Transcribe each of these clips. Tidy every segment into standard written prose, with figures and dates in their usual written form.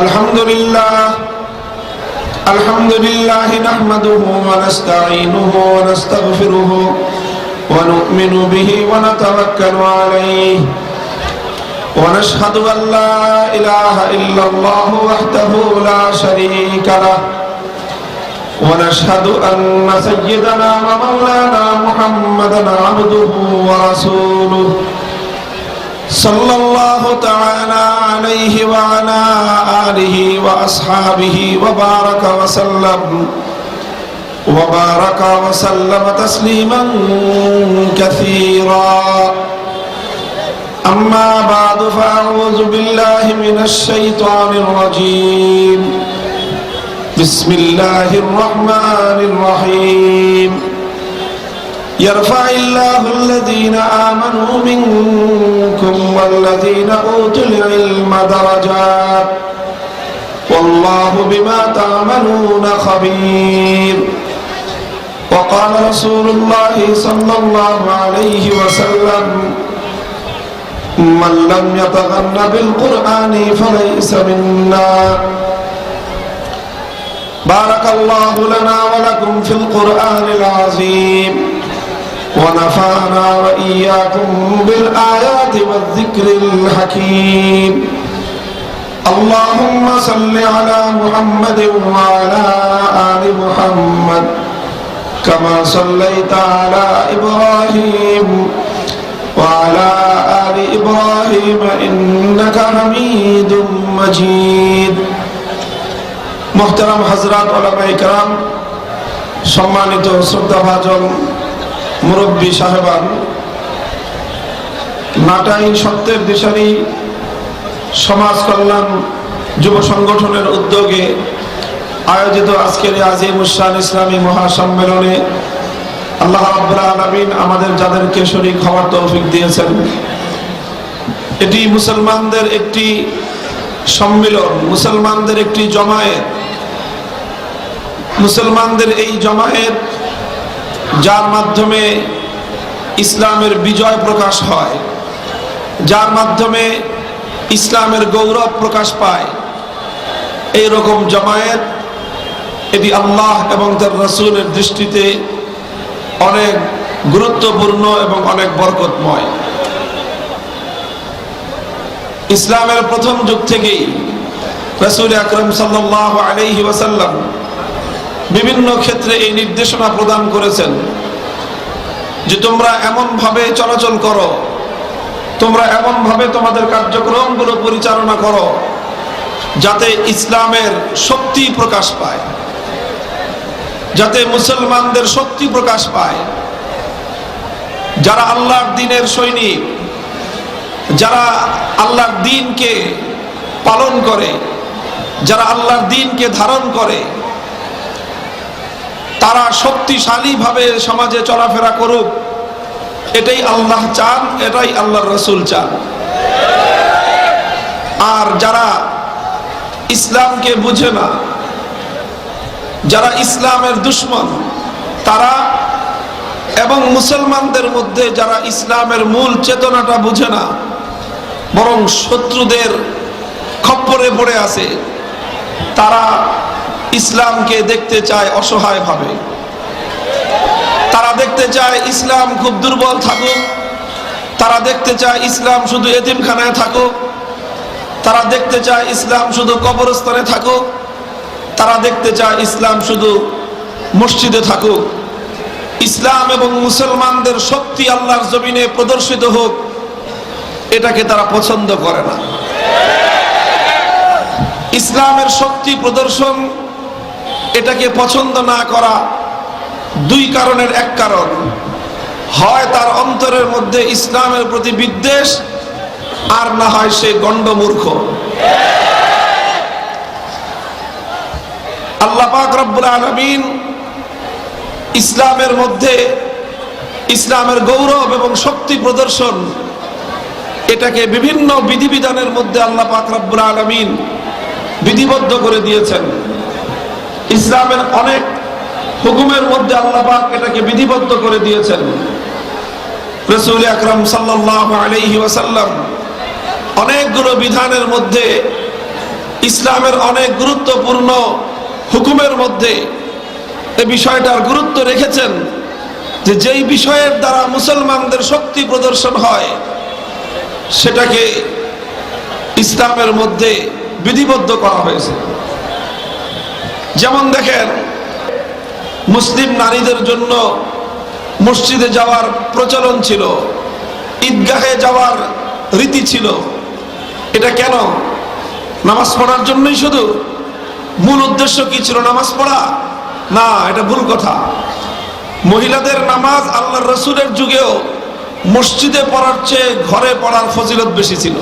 الحمد لله نحمده ونستعينه ونستغفره ونؤمن به ونتوكل عليه ونشهد أن لا إله إلا الله وحده لا شريك له ونشهد أن سيدنا ومولانا محمدا عبده ورسوله صلى الله تعالى عليه وعلى آله وأصحابه وبارك وسلم تسليما كثيرا أما بعد فأعوذ بالله من الشيطان الرجيم بسم الله الرحمن الرحيم يرفع الله الذين آمنوا منكم والذين أوتوا العلم درجات والله بما تعملون خبير وقال رسول الله صلى الله عليه وسلم من لم يتغن بالقرآن فليس منا بارك الله لنا ولكم في القرآن العظيم ونفعنا وإياكم بالآيات والذكر الحكيم اللهم صل على محمد وعلى آل محمد كما صليت على إبراهيم وعلى آل إبراهيم إنك حميد مجيد محترم حضرات علماء کرام সম্মানিত শ্রদ্ধাভাজন মুরব্বী সাহেবান নাটাই সত্যের দিশারি সমাজ কল্যাণ যুব সংগঠনের উদ্যোগে আয়োজিত আজকের আজিমুশান ইসলামী মহাসম্মেলনে আল্লাহ রাব্বুল আলামিন আমাদের যাদেরকে শরীক হওয়ার তৌফিক দিয়েছেন, এটি মুসলমানদের একটি সম্মিলন, মুসলমানদের একটি জমায়েত। মুসলমানদের এই জমায়েত যার মাধ্যমে ইসলামের বিজয় প্রকাশ হয়, যার মাধ্যমে ইসলামের গৌরব প্রকাশ পায়, এই রকম জমায়েত এটি আল্লাহ এবং তার রাসূলের দৃষ্টিতে অনেক গুরুত্বপূর্ণ এবং অনেক বরকতময়। ইসলামের প্রথম যুগ থেকেই রাসূল আকরাম সাল্লাল্লাহু আলাইহি ওয়াসাল্লাম বিভিন্ন ক্ষেত্রে এই নির্দেশনা প্রদান করেছেন যে তোমরা এমন ভাবে চলাচল করো, তোমরা এমন ভাবে তোমাদের কার্যক্রমগুলো পরিচালনা করো যাতে ইসলামের শক্তি প্রকাশ পায়, যাতে মুসলমানদের শক্তি প্রকাশ পায়। যারা আল্লাহর দ্বীনের সৈনিক, যারা আল্লাহর দ্বীনকে পালন করে, যারা আল্লাহর দ্বীনকে ধারণ করে, তারা শক্তিশালী ভাবে সমাজে চলাফেরা করুক, এটাই আল্লাহ চান, এটাই আল্লাহর রাসূল চান। আর যারা ইসলামকে বুঝে না, যারা ইসলামের দুশমন, তারা এবং মুসলমানদের মধ্যে যারা ইসলামের মূল চেতনাটা বুঝে না, বরং শত্রুদের খপ্পরে পড়ে আছে, তারা ইসলামকে দেখতে চায় অসহায় ভাবে। তারা দেখতে চায় ইসলাম খুব দুর্বল থাকুক, তারা দেখতে চায় ইসলাম শুধু এতিমখানায় থাকুক, তারা দেখতে চায় ইসলাম শুধু কবরস্থানে থাকুক, তারা দেখতে চায় ইসলাম শুধু মসজিদে থাকুক। ইসলাম এবং মুসলমানদের শক্তি আল্লাহর জমিনে প্রদর্শিত হোক, এটাকে তারা পছন্দ করে না। ইসলামের শক্তি প্রদর্শন এটাকে পছন্দ না করা দুই কারণের এক কারণ, হয় তার অন্তরের মধ্যে ইসলামের প্রতি বিদ্বেষ, আর না হয় সে গণ্ডমূর্খ। আল্লাহ পাক রব্বুল আলামিন ইসলামের মধ্যে ইসলামের গৌরব এবং শক্তি প্রদর্শন এটাকে বিভিন্ন বিধিবিধানের মধ্যে আল্লাহ পাক রব্বুল আলামিন বিধিবদ্ধ করে দিয়েছেন। ইসলামের অনেক হুকুমের মধ্যে আল্লাহ পাক এটাকে বিধিবদ্ধ করে দিয়েছেন। রাসূল আকরাম সাল্লাল্লাহু আলাইহি ওয়াসাল্লাম অনেকগুলো বিধানের মধ্যে ইসলামের অনেক গুরুত্বপূর্ণ হুকুমের মধ্যে এই বিষয়টার গুরুত্ব রেখেছেন যে যেই বিষয়ের দ্বারা মুসলমানদের শক্তি প্রদর্শন হয় সেটাকে ইসলামের মধ্যে বিধিবদ্ধ করা হয়েছে। যেমন দেখেন, মুসলিম নারীদের জন্য মসজিদে যাওয়ার প্রচলন ছিল, ঈদগাহে যাওয়ার রীতি ছিল। এটা কেন? নামাজ পড়ার জন্যই শুধু? মূল উদ্দেশ্য কি ছিল? নামাজ পড়া? না, এটা ভুল কথা। মহিলাদের নামাজ আল্লাহর রাসূলের যুগেও মসজিদে পড়ার চেয়ে ঘরে পড়ার ফজিলত বেশি ছিল।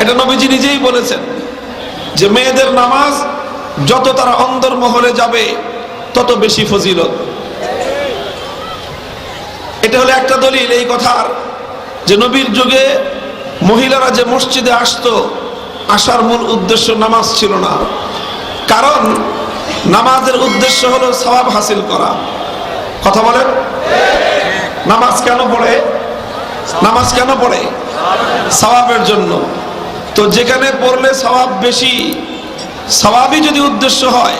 এটা নবীজি নিজেই বলেছেন যে মেয়েদের নামাজ যত তারা অন্দরমহলে যাবে তত বেশি ফজিলত। এটা হলো একটা দলিল এই কথার যে নবীর যুগে মহিলারা যে মসজিদে আসতো, আসার মূল উদ্দেশ্য নামাজ ছিল না। কারণ নামাজের উদ্দেশ্য হলো সওয়াব হাসিল করা। কথা বলেন, নামাজ কেন পড়ে? নামাজ কেন পড়ে? সওয়াবের জন্য। তো যেখানে পড়লে সওয়াব বেশি, সওয়াবই যদি উদ্দেশ্য হয়,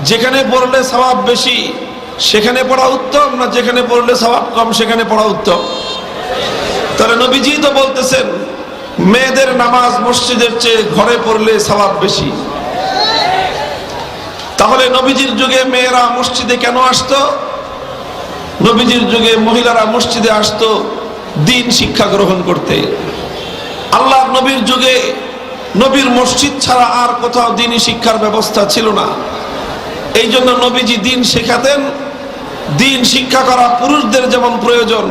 যেখানে পড়লে সওয়াব বেশি সেখানে পড়া উত্তম, না যেখানে পড়লে সওয়াব কম সেখানে পড়া উত্তম? তাহলে নবীজি তো বলতেছেন মেয়েদের নামাজ মসজিদের চেয়ে ঘরে পড়লে সওয়াব বেশি। তাহলে নবীজির যুগে মেয়েরা মসজিদে কেন আসতো? নবীজির যুগে মহিলারা মসজিদে আসতো দ্বীন শিক্ষা গ্রহণ করতে। আল্লাহর নবীর যুগে নবীর মসজিদ ছাড়া আর কোথাও দ্বীনি শিক্ষার ব্যবস্থা ছিল না। এই জন্য নবীজি দ্বীন শেখাতেন। দ্বীন শিক্ষা করা পুরুষদের যেমন প্রয়োজন,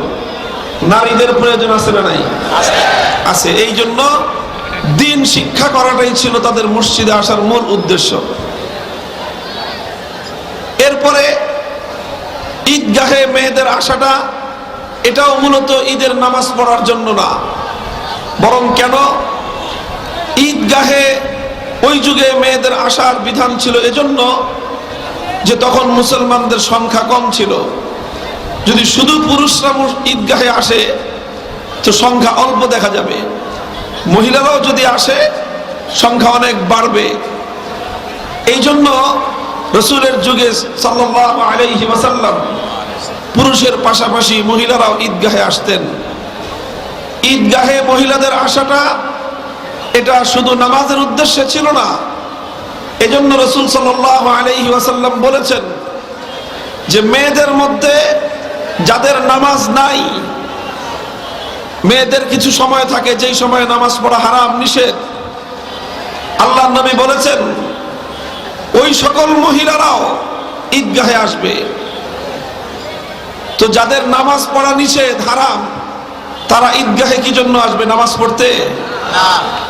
নারীদের প্রয়োজন আছে না নাই? আছে। এই জন্য দ্বীন শিক্ষা করাটাই ছিল তাদের মসজিদে আসার মূল উদ্দেশ্য। এরপরে ঈদগাহে মেয়েদের আসাটা, এটাও মূলত ঈদের নামাজ পড়ার জন্য না, বরং কেন ঈদগাহে ওই যুগে মেয়েদের আসার বিধান ছিল এজন্য যে তখন মুসলমানদের সংখ্যা কম ছিল। যদি শুধু পুরুষরা ঈদগাহে আসে তো সংখ্যা অল্প দেখা যাবে, মহিলারাও যদি আসে সংখ্যা অনেক বাড়বে। এই জন্য রাসূলের যুগে সাল্লাল্লাহু আলাইহি ওয়াসাল্লাম পুরুষের পাশাপাশি মহিলারাও ঈদগাহে আসতেন। ঈদগাহে মহিলাদের আসাটা এটা শুধু নামাজের উদ্দেশ্যে ছিল না। এজন্য রাসূল সাল্লাল্লাহু আলাইহি ওয়াসাল্লাম বলেছেন যে মেয়েদের মধ্যে যাদের নামাজ নাই, মেয়েদের কিছু সময় থাকে যেই সময় নামাজ পড়া হারাম, নিষেধ। আল্লাহর নবী বলেছেন ওই সকল মহিলারাও ঈদগাহে আসবে। তো যাদের নামাজ পড়া নিষেধ, হারাম, তারা ঈদগাহে কি জন্য আসবে? নামাজ পড়তে?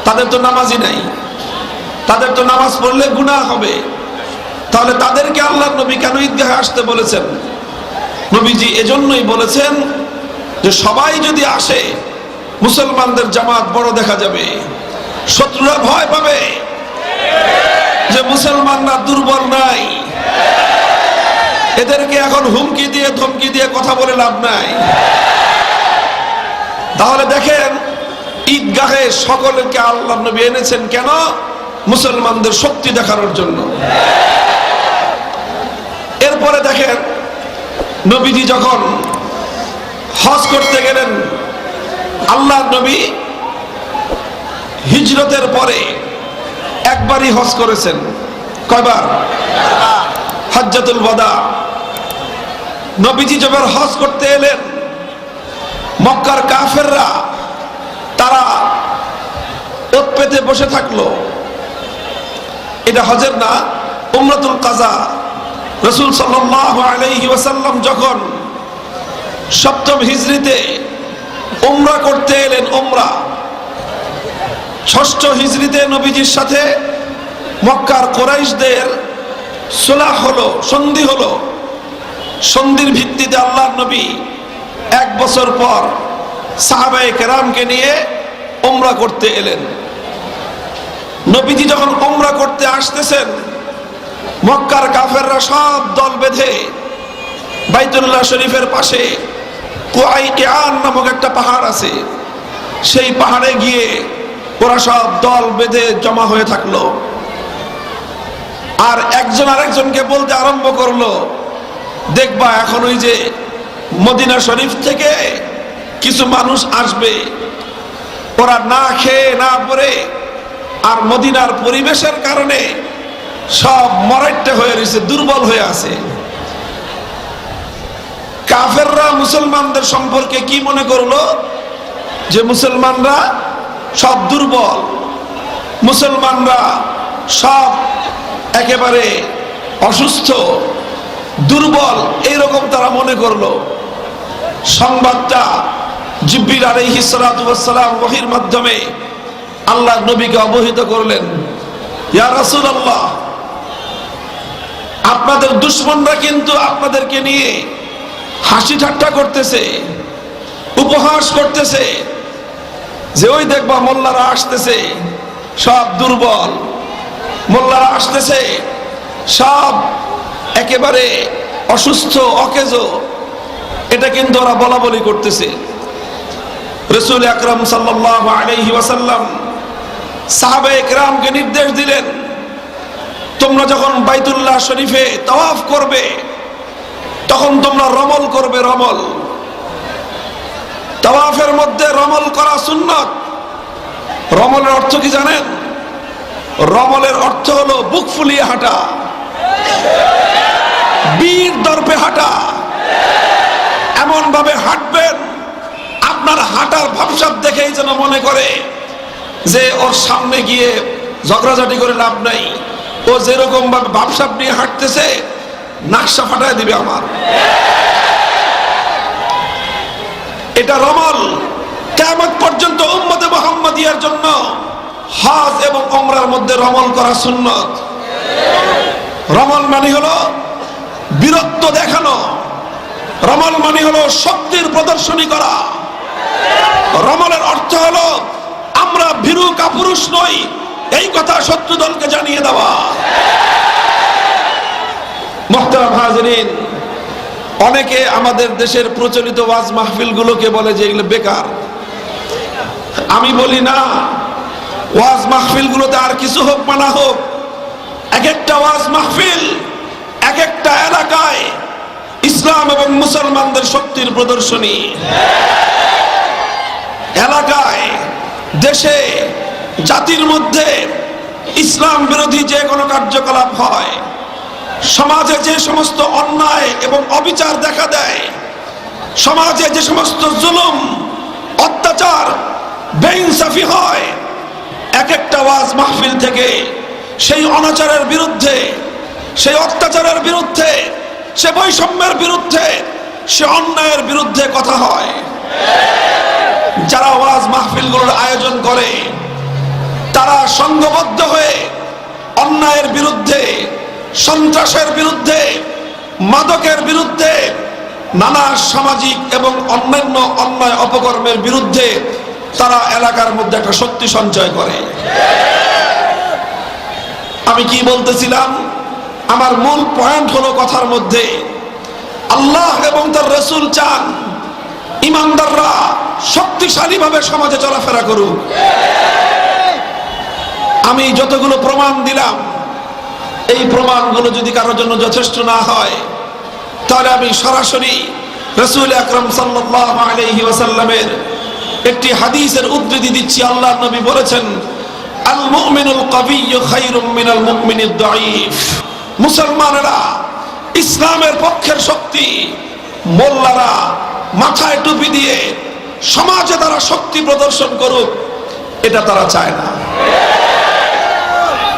তাদের তো নামাজই নাই, তাদের তো নামাজ পড়লে গুনাহ হবে। তাহলে তাদেরকে আল্লাহর নবী কেন ঈদগাহে আসতে বলেছেন? নবীজি এজন্যই বলেছেন যে সবাই যদি আসে মুসলমানদের জামাত বড় দেখা যাবে, শত্রুরা ভয় পাবে যে মুসলমানরা দুর্বল নাই, এদেরকে এখন হুমকি দিয়ে ধমকি দিয়ে কথা বলে লাভ নাই। তাহলে দেখেন ঈদগাহে সকলকে আল্লাহর নবী এনেছেন কেন? মুসলমানদের শক্তি দেখানোর জন্য। এরপরে দেখেন নবীজি যখন হজ করতে গেলেন, আল্লাহর নবী হিজরতের পরে একবারই হজ করেছেন। কয়বার? হজ্জাতুল ওয়াদা। নবীজি যখন হজ করতে এলেন, মক্কার কাফেররা তারা ওত পেতে বসে থাকলো। এটা হজের না, উমরাতুল কাজা। রাসূল সাল্লাল্লাহু আলাইহি ওয়াসাল্লাম যখন ৭ম হিজরিতে উমরা করতে এলেন, উমরা ৬ষ্ঠ হিজরিতে নবীজির সাথে মক্কার কুরাইশদের সুলহ হলো, সন্ধি হলো। সন্ধির ভিত্তিতে আল্লাহর নবী ১ বছর পর সাহাবায়ে কেরামকে নিয়ে উমরা করতে এলেন। নবীজি যখন উমরা করতে আসতেছেন, মক্কার কাফেররা সব দল বেঁধে বাইতুল্লাহ শরীফের পাশে কুআইকিয়ান নামক একটা পাহাড় আছে, সেই পাহাড়ে গিয়ে ওরা সব দল বেঁধে জমা হয়ে থাকলো, আর একজন আরেকজনকে বলতে আরম্ভ করলো, দেখবা এখন ওই যে মদিনা শরীফ থেকে কিছু মানুষ আসবে, ওরা না খেয়ে না পরে আর মদিনার পরিবেশের কারণে সব মরাইটে হয়ে রয়েছে, দুর্বল হয়ে আছে। কাফেররা মুসলমানদের সম্পর্কে কি মনে করলো? যে মুসলমানরা সব দুর্বল, মুসলমানরা সব একেবারে অসুস্থ, দুর্বল, এইরকম তারা মনে করলো। সংবাদটা জিবরিল আলাইহিস সালাতু ওয়াস সালাম ওহীর মাধ্যমে আল্লাহর নবীকে অবহিত করলেন, ইয়া রাসূলুল্লাহ, আপনাদের দুশমনরা কিন্তু আপনাদেরকে নিয়ে হাসি ঠাট্টা করতেছে, উপহাস করতেছে, যে ওই দেখবা মোল্লারা আসতেছে সব দুর্বল, মোল্লারা আসতেছে সব একেবারে অসুস্থ, অকেজো, এটা কিন্তু ওরা বলা বলি করতেছে। রাসূল আকরাম সাল্লাল্লাহু আলাইহি ওয়াসাল্লাম সাহাবায়ে কেরামকে নির্দেশ দিলেন, তোমরা যখন বাইতুল্লাহ শরীফে তাওয়াফ করবে তখন তোমরা রমল করবে। রমল, তাওয়াফের মধ্যে রমল করা সুন্নাত। রমলের অর্থ কি জানেন? রমলের অর্থ হলো বুক ফুলিয়ে হাঁটা, বীর দর্পে হাঁটা। এমন ভাবে হাঁটবেন আপনার হাঁটার ভাবসাব দেখেই যেন মনে করে যে ওর সামনে গিয়ে ঝগড়াঝাটি করে লাভ নাই, ও যেরকম ভাবে ভাবসাব নিয়ে হাঁটতেছে নাকশা ফাটায় দিবে আমার। এটা রমল। কিয়ামত পর্যন্ত উম্মতে মুহাম্মাদিয়ার জন্য হজ এবং উমরার মধ্যে রমল করা সুন্নাত। রমল মানে হলো বীরত্ব দেখানো, রমল মানে হলো শক্তির প্রদর্শনী করা। রমলের অর্থ হলো আমরা ভীরু কাপুরুষ নই, এই কথা শত্রু দলকে জানিয়ে দেওয়া। মুহতারাম হাজিরিন, অনেকে আমাদের দেশের প্রচলিত ওয়াজ মাহফিল গুলোকে বলে যে এগুলো বেকার। আমি বলি না, ওয়াজ মাহফিল গুলোতে আর কিছু হোক বা না হোক, এক একটা ওয়াজ মাহফিল এক একটা এলাকায় ইসলাম এবং মুসলমানদের শক্তির প্রদর্শনী। এলাকায়, দেশে, জাতির মধ্যে ইসলাম বিরোধী যে কোনো কার্যকলাপ হয়, সমাজে যে সমস্ত অন্যায় এবং অবিচার দেখা দেয়, সমাজে যে সমস্ত জুলুম, অত্যাচার, বেইনসাফি হয়, এক একটা ওয়াজ মাহফিল থেকে সেই অনাচারের বিরুদ্ধে, সেই অত্যাচারের বিরুদ্ধে, সে বৈষম্যের বিরুদ্ধে, সে অন্যায়ের বিরুদ্ধে কথা হয়। যারা ওয়াজ মাহফিলগুলোর আয়োজন করে তারা সংঘবদ্ধ হয়ে অন্যায়ের বিরুদ্ধে, সন্ত্রাসের বিরুদ্ধে, মাদকের বিরুদ্ধে, নানা সামাজিক এবং অন্যান্য অন্যায় অপকর্মের বিরুদ্ধে তারা এলাকার মধ্যে একটা শক্তি সঞ্চয় করে। আমি কি বলতেছিলাম? আমার মূল পয়েন্ট হলো কথার মধ্যে, আল্লাহ এবং তার রাসূল চান ইমানদাররা শক্তিশালী ভাবে সমাজে চলাফেরা করুক। আমি যতগুলো প্রমাণ দিলাম, এই প্রমাণগুলো যদি কারোর জন্য যথেষ্ট না হয়, তাহলে আমি সরাসরি রাসূল আকরাম সাল্লাল্লাহু আলাইহি ওয়াসাল্লামের একটি হাদিসের উদ্ধৃতি দিচ্ছি। আল্লাহর নবী বলেছেন, আল মুমিনুল কাবিয়্যু খায়রুম মিনাল মুমিনিদ দাঈফ। মুসলমানেরা ইসলামের পক্ষের শক্তি, মোল্লারা মাথায় টুপি দিয়ে সমাজে তারা শক্তি প্রদর্শন করুক, এটা তারা চায় না।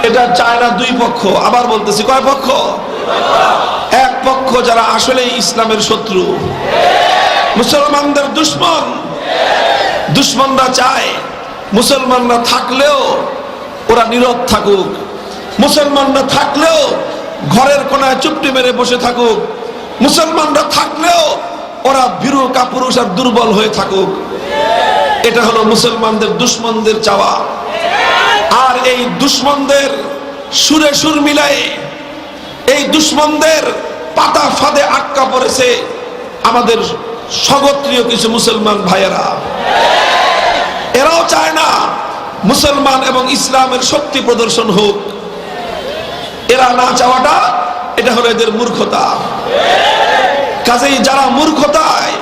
এটা চায় না দুই পক্ষ। আবার বলতেছি, কয় পক্ষ? এক পক্ষ যারা আসলে ইসলামের শত্রু, মুসলমানদের দুশমন। দুশমনরা চায় মুসলমানরা থাকলেও ওরা নীরব থাকুক, মুসলমানরা থাকলেও ঘরের কোনায় চুপটি মেরে বসে থাকুক, মুসলমানরা থাকলেও ওরা ভীরু কাপুরুষ আর দুর্বল হয়ে থাকুক। এটা হলো মুসলমানদের দুশমনদের চাওয়া। আর এই দুশমনদের সুরে সুর মিলায়ে, এই দুশমনদের পাতা ফাঁদে আটকা পড়েছে আমাদের স্বগোত্রীয় কিছু মুসলমান ভাইয়েরা। এরাও চায় না মুসলমান এবং ইসলামের শক্তি প্রদর্শন হোক। এরা না চাওয়াটা এটা হলো এদের মূর্খতা। কাজেই যারা মূর্খতায়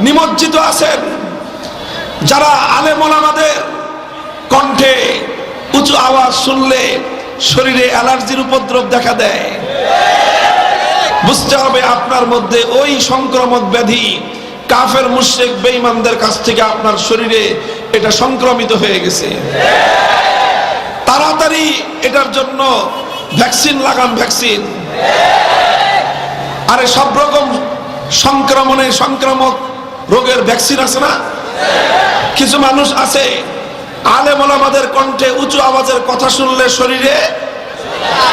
নিমজ্জিত আছেন, যারা আলেম ওলামাদের কণ্ঠে উঁচু আওয়াজ শুনলে শরীরে অ্যালার্জির উপদ্রব দেখা দেয়, বুঝতে হবে আপনার মধ্যে ওই সংক্রামক ব্যাধি কাফের মুশরিক বেঈমানদের কাছ থেকে আপনার শরীরে এটা সংক্রমিত হয়ে গেছে। তাড়াতাড়ি এটার জন্য ভ্যাকসিন লাগান, ভ্যাকসিন। আরে সব রকম সংক্রামক রোগের ভ্যাকসিন আছে না? কিছু মানুষ আছে আলেম ওলামাদের কণ্ঠে উঁচু আওয়াজের কথা শুনলে শরীরে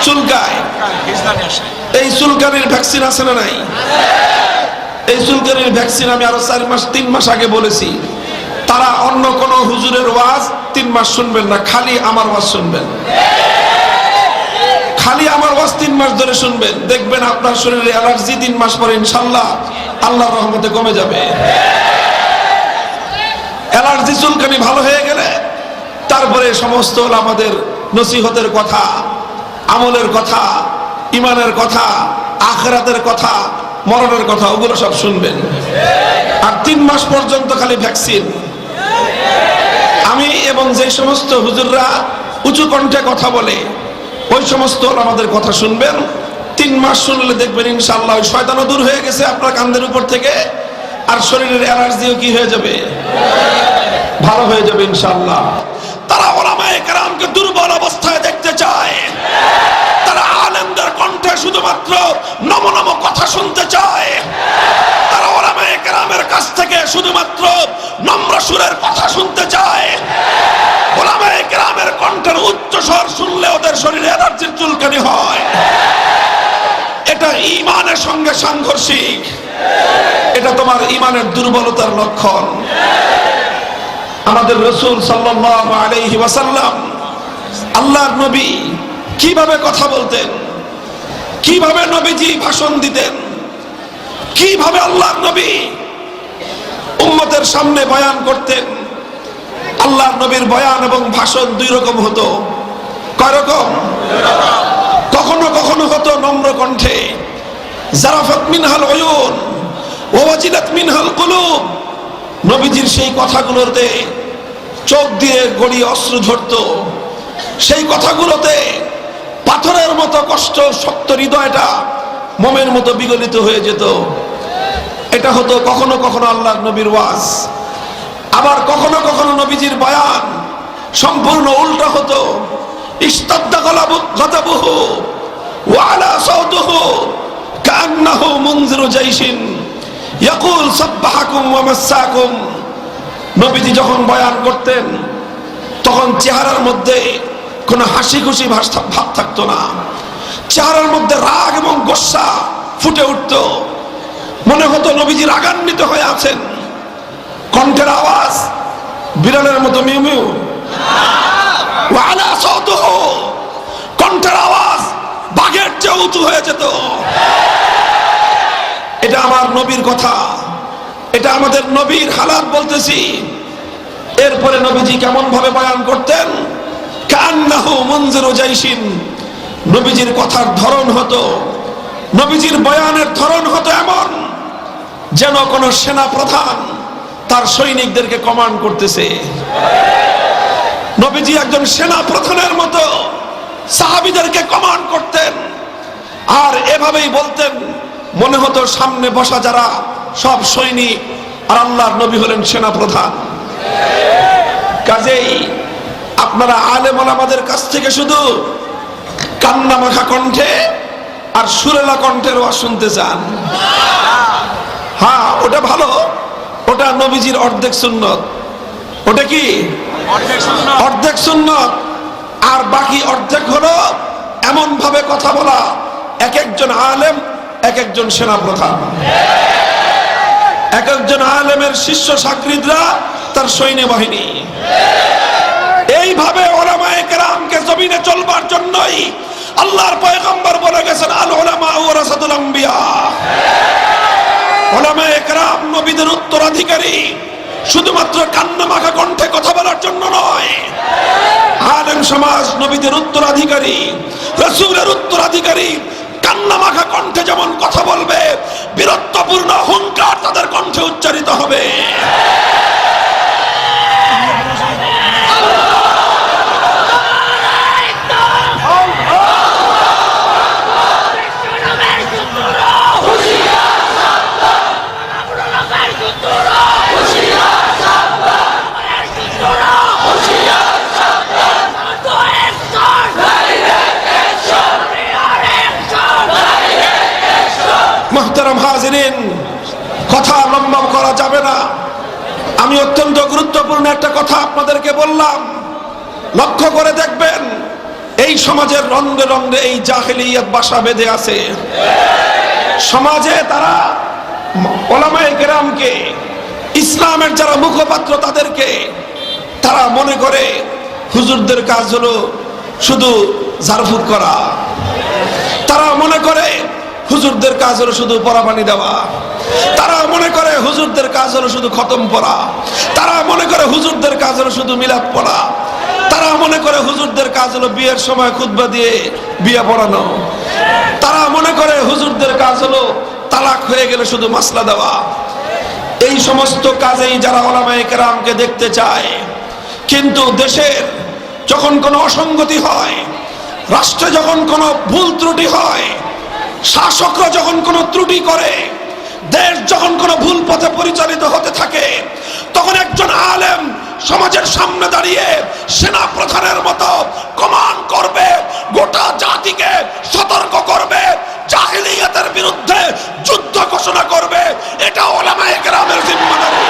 চুলকায়। এই চুলকানির ভ্যাকসিন আছে না নাই? এই চুলকানির ভ্যাকসিন আমি আরো 3 মাস আগে বলেছি। তারা অন্য কোন হুজুরের ওয়াজ 3 মাস শুনবেন না, খালি আমার ওয়াজ শুনবেন। খালি আমার ওয়াজ 3 মাস ধরে শুনবেন, দেখবেন আপনার শরীরে অ্যালার্জি 3 মাস পরে ইনশাআল্লাহ আল্লাহর রহমতে কমে যাবে। অ্যালার্জি চুলকানি ভালো হয়ে গেলে তারপরে সমস্ত আমাদের নসিহতের কথা, আমলের কথা, ইমানের কথা, আখিরাতের কথা, মরণের কথা, ওগুলো সব শুনবেন। আর 3 মাস পর্যন্ত খালি ভ্যাকসিন। আমি এবং যে সমস্ত হুজুররা উঁচু কণ্ঠে কথা বলে ওই সমস্ত আমাদের কথা শুনবেন। 3 মাস শুনলে দেখবেন ইনশাআল্লাহ ওই শয়তানও দূর হয়ে গেছে আপনার কাঁধের উপর থেকে, আর শরীরের অ্যালার্জিও কি হয়ে যাবে? ভালো হয়ে যাবে ইনশাআল্লাহ। তারা উলামায়ে কেরামকে দুর্বল অবস্থায় দেখতে চায়। তারা আলেমদের কণ্ঠে শুধুমাত্র নম নম কথা শুনতে চায়। তারা উলামায়ে কেরামের কাছ থেকে শুধুমাত্র নম্র সুরের কথা শুনতে চায়। উলামায়ে কেরামের কণ্ঠের উচ্চ স্বর শুনলে ওদের শরীরে অ্যালার্জির চুলকানি হয়। এটা ঈমানের সঙ্গে সাংঘর্ষিক। এটা তোমার ঈমানের দুর্বলতার লক্ষণ। আমাদের রাসূল সাল্লাল্লাহু আলাইহি ওয়াসাল্লাম, আল্লাহর নবী কিভাবে কথা বলতেন, কিভাবে নবীজি ভাষণ দিতেন, কিভাবে আল্লাহর নবী উম্মতের সামনে বয়ান করতেন। আল্লাহর নবীর বয়ান এবং ভাষণ 2 রকম হতো। কয় রকম? কখনো কখনো হতো নম্র কণ্ঠে, জারাফাত মিনহাল উয়ুন ওয়া ওয়াজিলাত মিনহাল কুলুব। নবীজির সেই কথাগুলোতে চোখ দিয়ে গড়িয়ে অশ্রু ঝরতো। সেই কথাগুলোতে পাথরের মতো কষ্ট, শক্ত হৃদয়টা মোমের মতো বিগলিত হয়ে যেত। এটা হতো কখনো কখনো আল্লাহর নবীর ওয়াজ। আবার কখনো কখনো নবীজির বয়ান সম্পূর্ণ উল্টা হতো। ইশতাদ্দা গাদাবুহু ওয়া আলা সাউতুহু কান্নাহু মুনজিরু জাইশিন ইয়াকুল সাব্বাহাকুম ওয়া মাসসাকুম। নবীজি যখন বয়ান করতেন তখন চেহারার মধ্যে কোনো হাসি খুশি ভাব থাকতো না। চেহারার মধ্যে রাগ এবং গোসা ফুটে উঠতো। মনে হতো নবীজি রাগান্বিত হয়ে আছেন। কণ্ঠের আওয়াজ বিড়ালের মতো মিউ মিউ। ওয়া আলা সাউতুহু, কণ্ঠের আওয়াজ বাঘের চেয়ে উঁচু হয়ে যেত। এটা আমার নবীর কথা, এটা আমাদের নবীর হালাত বলতেছি। এরপরে নবীজি কেমন ভাবে বয়ান করতেন? কান্নাহু মুনজিরু জাইশিন। নবীজির কথার ধরন হতো, নবীজির বয়ানের ধরন হতো এমন যেন কোন সেনা প্রধান তার সৈনিকদেরকে কমান্ড করতেছে। নবীজি একজন সেনা প্রধানের মতো সাহাবীদেরকে কমান্ড করতেন। আর এভাবেই বলতেন, মনে হতো সামনে বসা যারা সব সৈনিক আর আল্লাহর নবী হলেন সেনা প্রধান। কাজেই আপনারা আলেম ওলামাদের কাছ থেকে শুধু কান্না মাখা কণ্ঠে আর সুরেলা কণ্ঠের ওয়াজ শুনতে চান। হ্যাঁ, ওটা ভালো, ওটা নবীজির অর্ধেক সুন্নত। ওটা কি? অর্ধেক সুন্নত। আর বাকি অর্ধেক হলো এমন ভাবে কথা বলা, এক একজন আলেম এক একজন সেনা প্রধান, এক একজন আলেমের শিষ্য সাকরিদরা তার সৈন্য বাহিনী। এইভাবে উলামায়ে কেরামকে জমিনে চলবার জন্যই আল্লাহর পয়গম্বর বলে গেছেন, আল উলামা ওয়ারাসাতুল আম্বিয়া। উলামায়ে কেরাম নবীদের উত্তরাধিকারী, শুধুমাত্র কান্না মাখা কণ্ঠে কথা বলার জন্য নয়। সমাজ নবীদের উত্তরাধিকারী, রাসূলের উত্তরাধিকারী কান্না মাখা কণ্ঠে যেমন কথা বলবে, বীরত্বপূর্ণ হুঙ্কার তাদের কণ্ঠে উচ্চারিত হবে। মুহতারাম হাজিরিন, কথা লম্বা করা যাবে না। আমি অত্যন্ত গুরুত্বপূর্ণ একটা কথা আপনাদেরকে বললাম, লক্ষ্য করে দেখবেন এই সমাজের রঙে রঙে এই জাহেলিয়াত বাসা বেঁধে আছে। সমাজে তারা উলামায়ে কেরামকে, ইসলামের যারা মুখপাত্র তাদেরকে তারা মনে করে হুজুরদের কাজ হলো শুধু ঝাড়ফুঁক করা। তারা মনে করে হুজুরদের কাজ হলো শুধু পরাপানি দেওয়া। তারা মনে করে হুজুরদের কাজ হলো শুধু খতম পড়া। তারা মনে করে হুজুরদের কাজ হলো শুধু মিলাদ পড়া। তারা মনে করে হুজুরদের কাজ হলো বিয়ের সময় খুতবা দিয়ে বিয়ে পড়ানো। তারা মনে করে হুজুরদের কাজ হলো তালাক হয়ে গেলে শুধু মাসলা দেওয়া। এই সমস্ত কাজেই যারা উলামায়ে কেরামকে দেখতে চায়, কিন্তু দেশের যখন কোনো অসঙ্গতি হয়, রাষ্ট্রে যখন কোনো ভুল ত্রুটি হয়, শাসকরা যখন কোনো ত্রুটি করে, দেশ যখন কোনো ভুল পথে পরিচালিত হতে থাকে, তখন একজন আলেম সমাজের সামনে দাঁড়িয়ে সেনা প্রধানের মতো কমান্ড করবে, গোটা জাতিকে সতর্ক করবে, জাহেলিয়াতের বিরুদ্ধে যুদ্ধ ঘোষণা করবে। এটা উলামায়ে কেরামের জিম্মাদারি।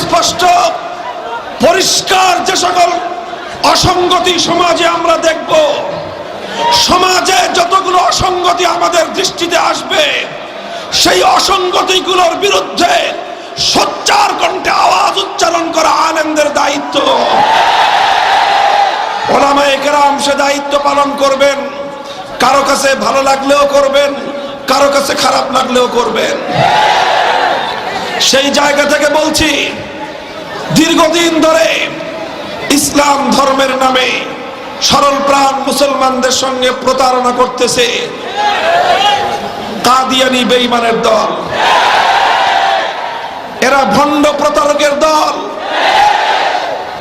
স্পষ্ট পরিষ্কার যে সকল অসঙ্গতি সমাজে আমরা দেখব, সমাজে যতগুলো অসঙ্গতি আমাদের দৃষ্টিতে আসবে, সেই অসঙ্গতিগুলোর বিরুদ্ধে সোচ্চার কণ্ঠে আওয়াজ উচ্চারণ করা আলেমদের দায়িত্ব। উলামায়ে কেরাম সে দায়িত্ব পালন করবেন। কারো কাছে ভালো লাগলেও করবেন, কারো কাছে খারাপ লাগলেও করবেন। সেই জায়গা থেকে বলছি, দীর্ঘদিন ধরে ইসলাম ধর্মের নামে সরল প্রাণ মুসলমানদের সঙ্গে প্রতারণা করতেছে কাদিয়ানি বেঈমানের দল। এরা ভণ্ড প্রতারকের দল।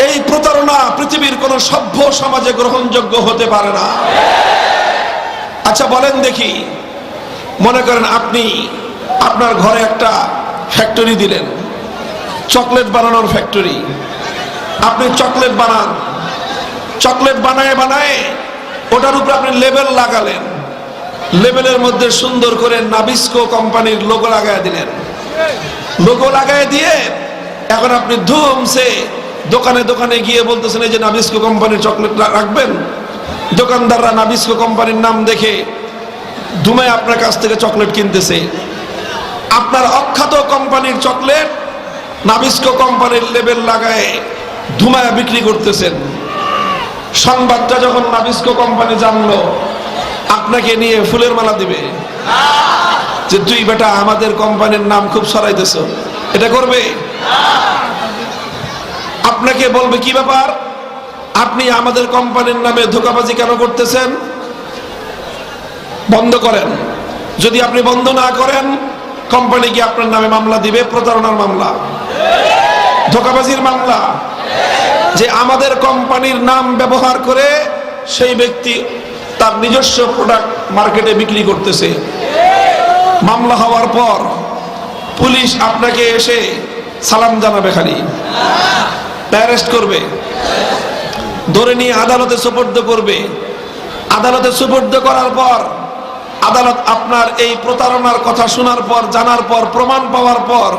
এই প্রতারণা পৃথিবীর কোন সভ্য সমাজে গ্রহণযোগ্য হতে পারে না। আচ্ছা বলেন দেখি, মনে করেন আপনি আপনার ঘরে একটা ফ্যাক্টরি দিলেন, চকলেট বানানোর ফ্যাক্টরি। আপনি চকলেট বানান, চকলেট বানায় বানায় ওটার উপরে আপনি লেবেল লাগালেন। লেবেলের মধ্যে সুন্দর করে নাবিস্কো কোম্পানির লোগো লাগায় দিলেন। লোগো লাগায় দিয়ে এখন আপনি ধুমসে দোকানে দোকানে গিয়ে বলতেছেন এই যে নাবিস্কো কোম্পানির চকলেট রাখবেন। দোকানদাররা নাবিস্কো কোম্পানির নাম দেখে ধুমায় আপনার কাছ থেকে চকলেট কিনতেছে। আপনার অখ্যাত কোম্পানির চকলেট নাবিস্কো কোম্পানির লেবেল লাগায় ধুমায় বিক্রি করতেছেন। সংবাদটা যখন নাবিস্কো কোম্পানি জানলো, আপনাকে নিয়ে ফুলের মালা দিবে যে তুই বেটা আমাদের কোম্পানির নাম খুব ছড়াইতেছ, এটা করবে? আপনাকে বলবে কি ব্যাপার, আপনি আমাদের কোম্পানির নামে ধোঁকাবাজি কেন করতেছেন, বন্ধ করেন। যদি আপনি বন্ধ না করেন, কোম্পানি কি আপনার নামে মামলা দিবে, প্রতারণার মামলা, ধোঁকাবাজির মামলা, যে আমাদের কোম্পানির নাম ব্যবহার করে সেই ব্যক্তি তার নিজস্ব প্রোডাক্ট মার্কেটে বিক্রি করতেছে। মামলা হওয়ার পর পুলিশ আপনাকে এসে সালাম জানাবে, খালি অ্যারেস্ট করবে। ধরে নিয়ে আদালতে সুপর্দ করবে। আদালতে সুপর্দ করার পর আদালত আপনার এই প্রতারণার কথা শোনার পর, জানার পর, প্রমাণ পাওয়ার পর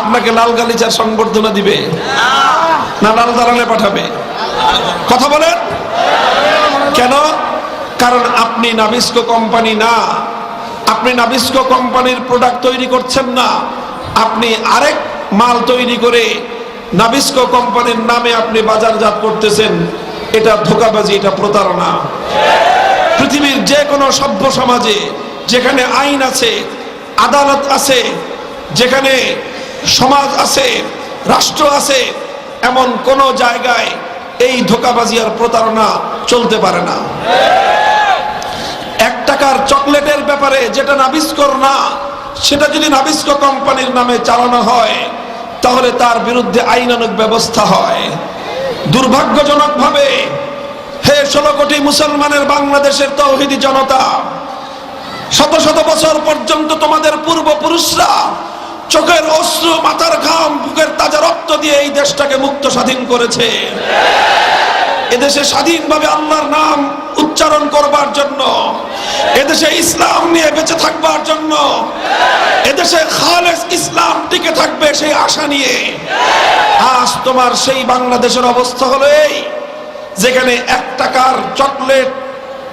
আপনাকে লাল গালিচার সংবর্ধনা দিবে না লাল দালানে পাঠাবে? কথা বলেন কেন? কারণ আপনি নাবিস্কো কোম্পানি না, আপনি নাবিস্কো কোম্পানির প্রোডাক্ট তৈরি করছেন না, আপনি আরেক মাল তৈরি করে নাবিস্কো কোম্পানির নামে আপনি বাজারজাত করতেছেন। এটা ধোঁকাবাজি, এটা প্রতারণা। পৃথিবীর যে কোনো সভ্য সমাজে যেখানে আইন আছে, আদালত আছে, যেখানে সমাজ আছে, রাষ্ট্র আছে, এমন কোন জায়গায় এই ধোঁকাবাজি আর প্রতারণা চলতে পারে না। 1 টাকার চকলেটের ব্যাপারে যেটা নাবিস্কোর না, সেটা যদি নাবিস্কো কোম্পানির নামে চালানো হয় তাহলে তার বিরুদ্ধে আইনানুগ ব্যবস্থা হয়। দুর্ভাগ্যজনকভাবে হে 16 কোটি মুসলমানের বাংলাদেশের তৌহিদি জনতা, শত শত বছর পর্যন্ত তোমাদের পূর্বপুরুষরা চোখের অশ্রু, মাথার ঘাম, বুকের তাজা রক্ত দিয়ে এই দেশটাকে মুক্ত স্বাধীন করেছে। এদেশে স্বাধীনভাবে আল্লাহর নাম উচ্চারণ করবার জন্য, এদেশে ইসলাম নিয়ে বেঁচে থাকবার জন্য, এদেশে খালেস ইসলাম টিকে থাকবে সেই আশা নিয়ে আজ তোমার সেই বাংলাদেশের অবস্থা হলো এই, যেখানে 1 টাকার চকলেট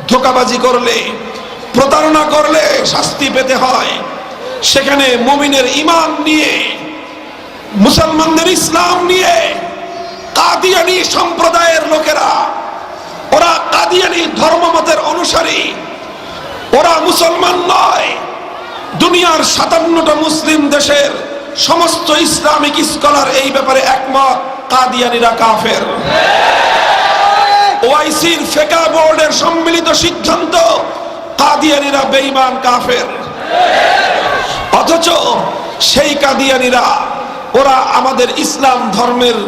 ধোঁকাবাজি করলে, প্রতারণা করলে শাস্তি পেতে হয়, সেখানে মুমিনের ঈমান নিয়ে, মুসলমানদের ইসলাম নিয়ে কাদিয়ানী সম্প্রদায়ের লোকেরা, ওরা কাদিয়ানী ধর্মমতের অনুসারী, ওরা মুসলমান নয়। দুনিয়ার 57টা মুসলিম দেশের সমস্ত ইসলামিক স্কলার এই ব্যাপারে একমত, কাদিয়ানীরা কাফের। ওআইসির ফিকহ বোর্ডের সম্মিলিত সিদ্ধান্ত, কাদিয়ানীরা বেঈমান, কাফের। অথচ সেই কাদিয়ানীরা ওরা আমাদের ইসলাম ধর্মের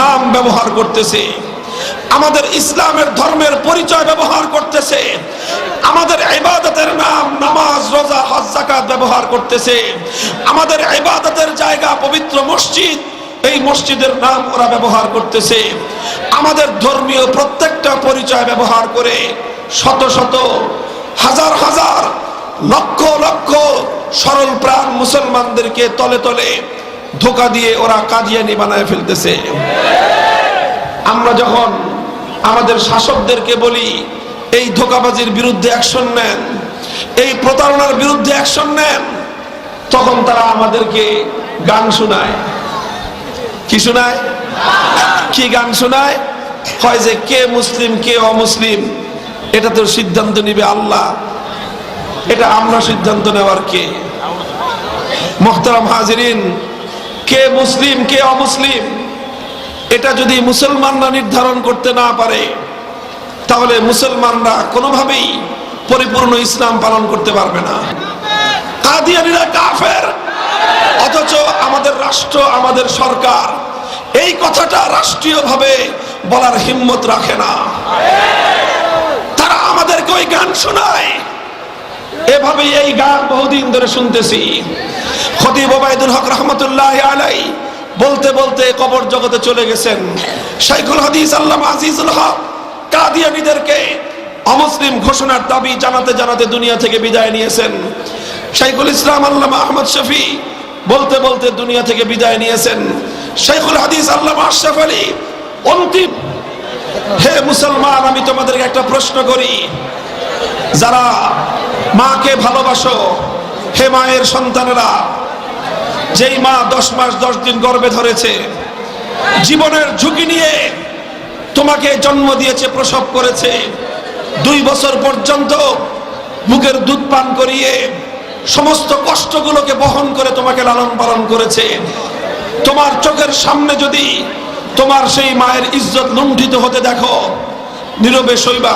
নাম ব্যবহার করতেছে, আমাদের ইসলামের ধর্মের পরিচয় ব্যবহার করতেছে, আমাদের ইবাদতের নাম নামাজ, রোজা, হজ, যাকাত ব্যবহার করতেছে, আমাদের ইবাদতের জায়গা পবিত্র মসজিদ, এই মসজিদের নাম ওরা ব্যবহার করতেছে। আমাদের ধর্মীয় প্রত্যেকটা পরিচয় ব্যবহার করে শত শত, হাজার হাজার, লক্ষ লক্ষ সরল প্রাণ মুসলমানদেরকে তলে তলে ধোঁকা দিয়ে ওরা কাদিয়ানী বানায় ফেলতেছে। আমরা যখন আমাদের শাসকদেরকে বলি এই ধোঁকাবাজির বিরুদ্ধে অ্যাকশন নেন, এই প্রতারণার বিরুদ্ধে অ্যাকশন নেন, তখন তারা আমাদেরকে গান শোনায়। কি শোনায়? কি গান শোনায়? হয় যে কে মুসলিম কে অমুসলিম এটা তো সিদ্ধান্ত নিবে আল্লাহ, এটা আমরা সিদ্ধান্ত নেওয়ার কে? মুহতারাম হাজিরিন, কে মুসলিম কে অমুসলিম এটা যদি মুসলমানরা নির্ধারণ করতে না পারে তাহলে মুসলমানরা কোনোভাবেই পরিপূর্ণ ইসলাম পালন করতে পারবে না। কাদিয়ানীরা কাফের, অথচ আমাদের রাষ্ট্র, আমাদের সরকার এই কথাটা রাষ্ট্রীয়ভাবে বলার হিম্মত রাখে না। তারা আমাদেরকে ওই গান শোনায়। এভাবেই এই গান বহুদিন ধরে শুনতেছি। খতিব ওবায়দুল হক রহমতুল্লাহ আলাইহি বলতে বলতে কবর জগতে চলে গেছেন। শাইখুল হাদিস আল্লামা আজিজুল হক কাদিয়ানীদেরকে অমুসলিম ঘোষণার দাবি জানাতে জানাতে দুনিয়া থেকে বিদায় নিয়েছেন। শাইখুল ইসলাম আল্লামা আহমদ শফি বলতে বলতে দুনিয়া থেকে বিদায় নিয়েছেন। শাইখুল হাদিস আল্লামা আশরাফ আলী অন্তিম। হে মুসলমান, আমি তোমাদেরকে একটা প্রশ্ন করি, যারা মাকে ভালোবাসো, হে মায়ের সন্তানেরা, যেই মা 10 মাস 10 দিন গর্ভে ধরেছে, জীবনের ঝুঁকি নিয়ে তোমাকে জন্ম দিয়েছে, প্রসব করেছে, 2 বছর পর্যন্ত বুকের দুধ পান করিয়ে সমস্ত কষ্টগুলোকে বহন করে তোমাকে লালন পালন করেছে। তোমার চোখের সামনে যদি তোমার সেই মায়ের ইজ্জত লুণ্ঠিত হতে দেখো, নীরবে সইবা?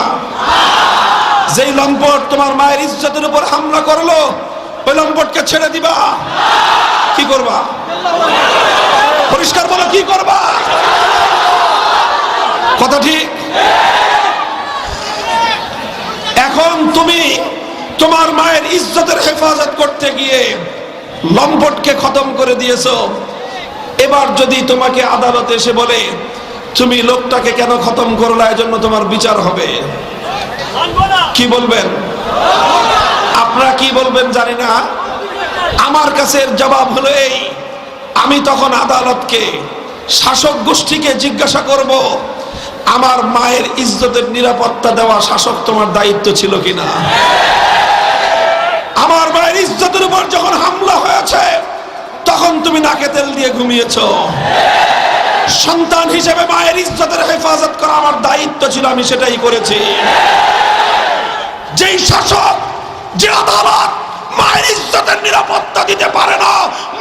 যেই লম্পট তোমার মায়ের ইজ্জতের উপর হামলা করলো, ওই লম্পটকে ছেড়ে দিবা? কি করবা? পরিষ্কার বলো, কি করবা? কথা ঠিক? এখন তুমি তোমার মায়ের ইজ্জতের হেফাজত করতে গিয়ে লম্পটকে খতম করে দিয়েছো। এবার যদি তোমাকে আদালতে এসে বলে তুমি লোকটাকে কেন খতম করলা, এজন্য তোমার বিচার হবে। কি বলবেন আপনারা, কি বলবেন জানি না। আমার কাছে এর জবাব হলো এই, আমি তখন আদালতকে, শাসক গোষ্ঠীকে জিজ্ঞাসা করব, আমার মায়ের ইজ্জতের নিরাপত্তা দেওয়া শাসক তোমার দায়িত্ব ছিল কিনা? আমার মায়ের ইজ্জতের উপর যখন হামলা হয়েছে তখন তুমি নাকে তেল দিয়ে ঘুমিয়েছো। সন্তান হিসেবে মায়ের ইজ্জতের হেফাজত করা আমার দায়িত্ব ছিল, আমি সেটাই করেছি। যেই শাসক, যে আদালত মায়ের ইজ্জতের নিরাপত্তা দিতে পারে না,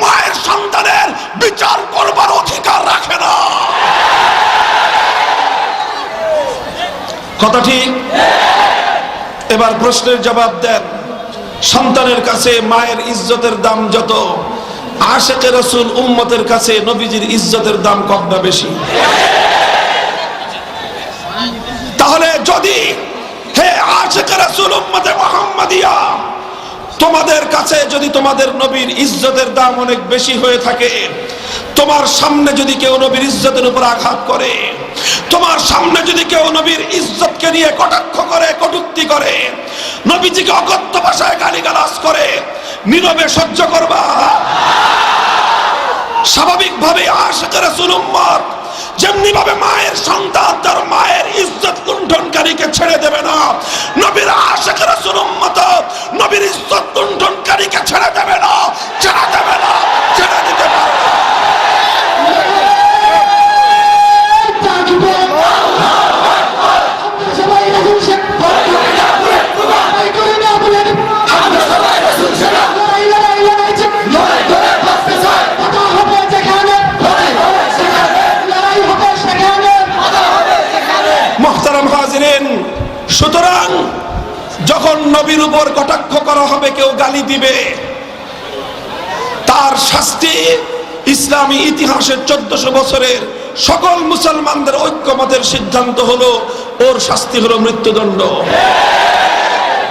মায়ের সন্তানের বিচার করবার অধিকার রাখে না। কথা ঠিক? এবার প্রশ্নের জবাব দেন। সন্তানের কাছে মায়ের ইজ্জতের দাম যত, আশিকে রাসূল উম্মতের কাছে নবীজির ইজ্জতের দাম কম না বেশি? তাহলে যদি হে আশিকে রাসূল উম্মতে মুহাম্মাদিয়া, তোমাদের কাছে যদি তোমাদের নবীর ইজ্জতের দাম অনেক বেশি হয়ে থাকে, তোমার সামনে যদি কেউ নবীর ইজ্জতের উপর আঘাত করে, তোমার সামনে যদি কেউ নবীর ইজ্জতকে নিয়ে কটাক্ষ করে, কটূক্তি করে, নবীজিকে অকথ্য ভাষায় গালিগালাজ করে, নীরবে সহ্য করবা? স্বাভাবিকভাবে আশিকে রাসূল উম্মত যেমনি ভাবে মায়ের সন্তান তার মায়ের ইজ্জত লুণ্ঠনকারীকে ছেড়ে দেবে না, নবীর আশিকে রাসূল উম্মত নবীর ইজ্জত লুণ্ঠনকারীকে ছেড়ে দেবে না, ছেড়ে দেবে না, ছেড়ে দিতে পারে না। সুতরাং যখন নবীর উপর কটাক্ষ করা হবে, কেউ গালি দিবে, তার শাস্তি ইসলামী ইতিহাসের 1400 বছরের সকল মুসলমানদের ঐক্যমতের সিদ্ধান্ত হলো, ওর শাস্তি হলো মৃত্যুদণ্ড।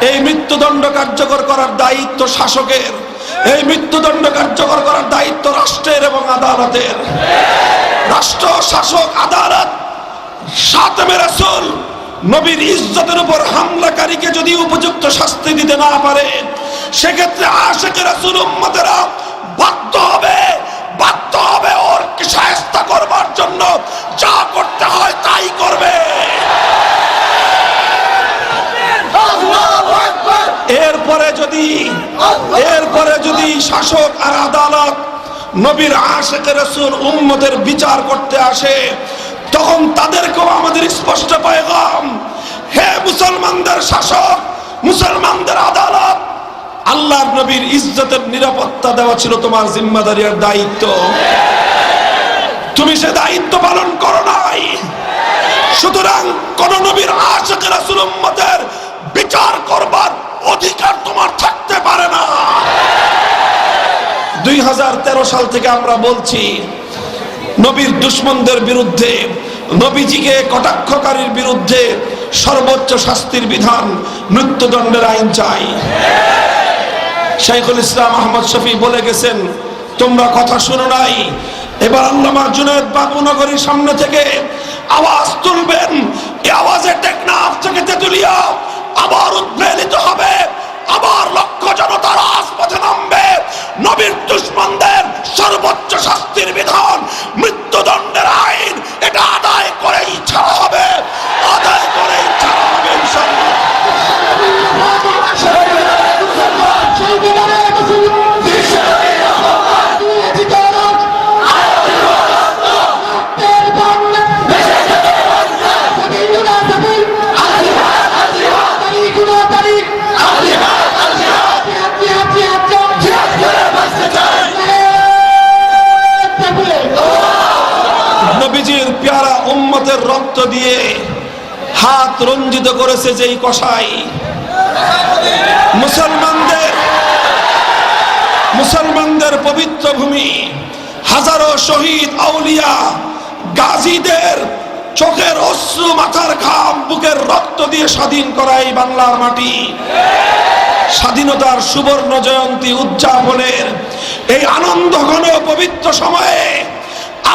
এই মৃত্যুদণ্ড কার্যকর করার দায়িত্ব শাসকের, এই মৃত্যুদণ্ড কার্যকর করার দায়িত্ব রাষ্ট্রের এবং আদালতের। রাষ্ট্র, শাসক, আদালত খাতেমে রাসূল নবীর ইজ্জতের উপর হামলাকারীকে যদি উপযুক্ত শাস্তি দিতে না পারে, সেক্ষেত্রে আশিকে রাসূল উম্মতেরা বাধ্য হবে ওর শায়েস্তা করবার জন্য যা করতে হয় তাই করবে। এরপরে যদি শাসক আর আদালত নবীর আশিকে রাসূল উম্মতের বিচার করতে আসে, তখন তাদেরকেও আমাদের স্পষ্ট পয়গাম, হে মুসলমানদের শাসক, মুসলমানদের আদালত, আল্লাহর নবীর ইজ্জতের নিরাপত্তা দেওয়া ছিল তোমার জিম্মাদারি আর দায়িত্ব। তুমি সে দায়িত্ব পালন করো নাই। সুতরাং কোন নবীর আশিকে রাসূল উম্মতের বিচার করবার অধিকার তোমার থাকতে পারে না। 2013 সাল থেকে আমরা বলছি, নবীর দুশমনদের বিরুদ্ধে, নবীজিকে কটাক্ষকারীর বিরুদ্ধে সর্বোচ্চ শাস্তির বিধান, মৃত্যুদণ্ডের আইন চাই। শাইখুল ইসলাম আহমদ শফি বলে গেছেন, তোমরা কথা শুনো নাই, এবার আল্লামা জুনায়েদ বাবুনগরীর সামনে থেকে আওয়াজ তুলবেন, এই আওয়াজে টেকনাফ থেকে তেতুলিয়া আবার উদ্বেলিত হবে, আবার লক্ষ জনতা রাজপথে নামবে। নবীর দুশমনদের সর্বোচ্চ শাস্তির বিধান, মৃত্যুদণ্ডের আইন, এটা আদায় করেই ছাড়া হবে, আদায় করেই ছাড়া হবে ইনশাআল্লাহ। নবীজির প্যারা উম্মতের রক্ত দিয়ে হাত রঞ্জিত করেছে যেই কসাই, মুসলমানদের পবিত্র ভূমি, হাজারো শহীদ আউলিয়া গাজীদের চোখের অশ্রু, মাথার ঘাম, বুকের রক্ত দিয়ে স্বাধীন করা এই বাংলার মাটি, স্বাধীনতার সুবর্ণ জয়ন্তী উদযাপনের এই আনন্দঘন পবিত্র সময়ে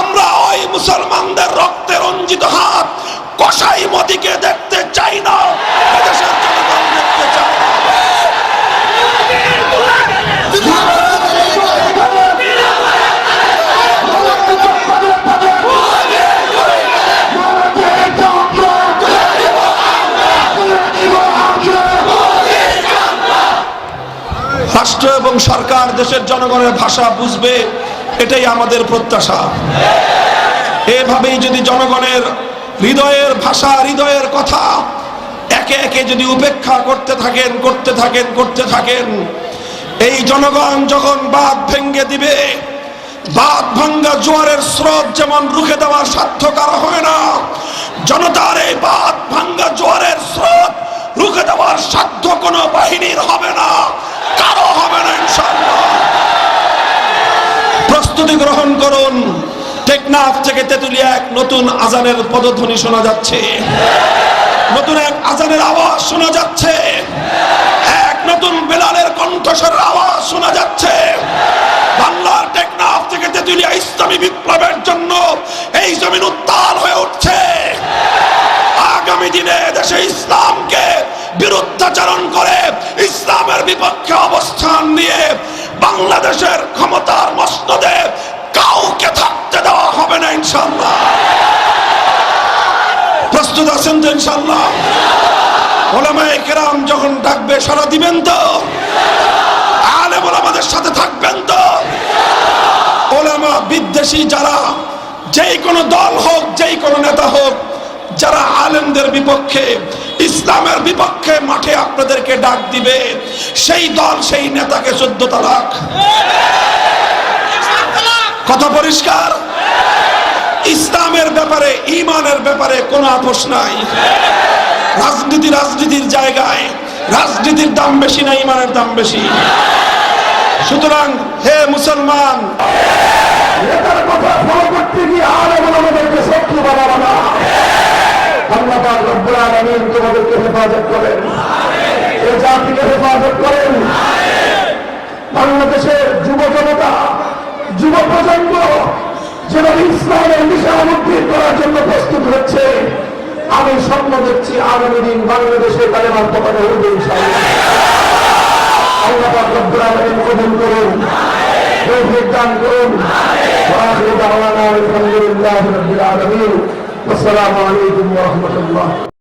আমরা ওই মুসলমানদের রক্তে রঞ্জিত হাত কসাই মোদিকে দেখতে চাই না, এদেশের জনগণ দেখতে চায় না। রাষ্ট্র এবং সরকার দেশের জনগণের ভাষা বুঝবে, এটাই আমাদের প্রত্যাশা। এভাবেই যদি জনগণের হৃদয়ের ভাষা, হৃদয়ের কথা একে একে যদি উপেক্ষা করতে থাকেন, এই জনগণ যখন বাঁধ ভেঙে দিবে, বাঁধ ভাঙ্গা জোয়ারের স্রোত যেমন রুখে দেওয়ার সাধ্য কারো হয় না, জনতার এই বাঁধ ভাঙ্গা জোয়ারের স্রোত রুখে দেওয়ার সাধ্য কোনো বাহিনীর হবে না, কারো হবে না ইনশাআল্লাহ। প্রস্তুতি গ্রহণ করুন। টেকনাফ থেকে তেতুলিয়া এক নতুন আজানের পদধ্বনি শোনা যাচ্ছে, নতুন এক আজানের আওয়াজ শোনা যাচ্ছে, এক নতুন বেলালের কণ্ঠস্বরের আওয়াজ শোনা যাচ্ছে। বাংলার টেকনাফ থেকে তেতুলিয়া ইসলামী বিপ্লবের জন্য এই জমিন উত্তাল হয়ে উঠছে। আগামী দিনে দেশে ইসলামকে বিরুদ্ধাচরণ করে ইসলামের বিপক্ষে অবস্থান নিয়ে বাংলাদেশের ক্ষমতার মসনদে কাউকে থাকতে দেওয়া হবে না ইনশাআল্লাহ। প্রস্তুত আছেন তো ইনশাআল্লাহ? ওলামায়ে কেরাম যখন ডাকবে সাড়া দিবেন তো? আলেম ওলামাদের সাথে থাকবেন তো? ওলামা বিদ্বেষী যারা, যেই কোনো দল হোক, যেই কোনো নেতা হোক, যারা আলেমদের বিপক্ষে, ইসলামের বিপক্ষে মাঠে আপনাদেরকে ডাক দিবে, সেই দল, সেই নেতাকে 14 তালাক। কথা পরিষ্কার? ইসলামের ব্যাপারে, ঈমানের ব্যাপারে কোনো আপোষ নাই। রাজনীতির জায়গায় রাজনীতির দাম বেশি না ঈমানের দাম বেশি? সুতরাং হে মুসলমান, নেতার কথা ফলো করতে গিয়ে আলেম ওলামাদেরকে শত্রু বানাবো না। আল্লাহ পাক রব্বুল আলামিন তোমাদেরকে হেফাজত করেন, এই জাতিকে হেফাজত করেন। বাংলাদেশের যুব জনতা, যুব প্রজন্ম যেভাবে ইসলামের দিশামুক্তি করার জন্য প্রস্তুত হচ্ছে, আমি স্বপ্ন দেখছি আগামী দিন বাংলাদেশে কালেমার পতাকা উঠবে ইনশাআল্লাহ। আল্লাহ পাক রব্বুল আলামিন কবুল করুন, তৌফিক দান করুন। ওয়া আখিরু দাওয়ানা আলহামদুলিল্লাহি রাব্বিল আলামিন। আসসালামু আলাইকুম ওয়া রাহমাতুল্লাহ।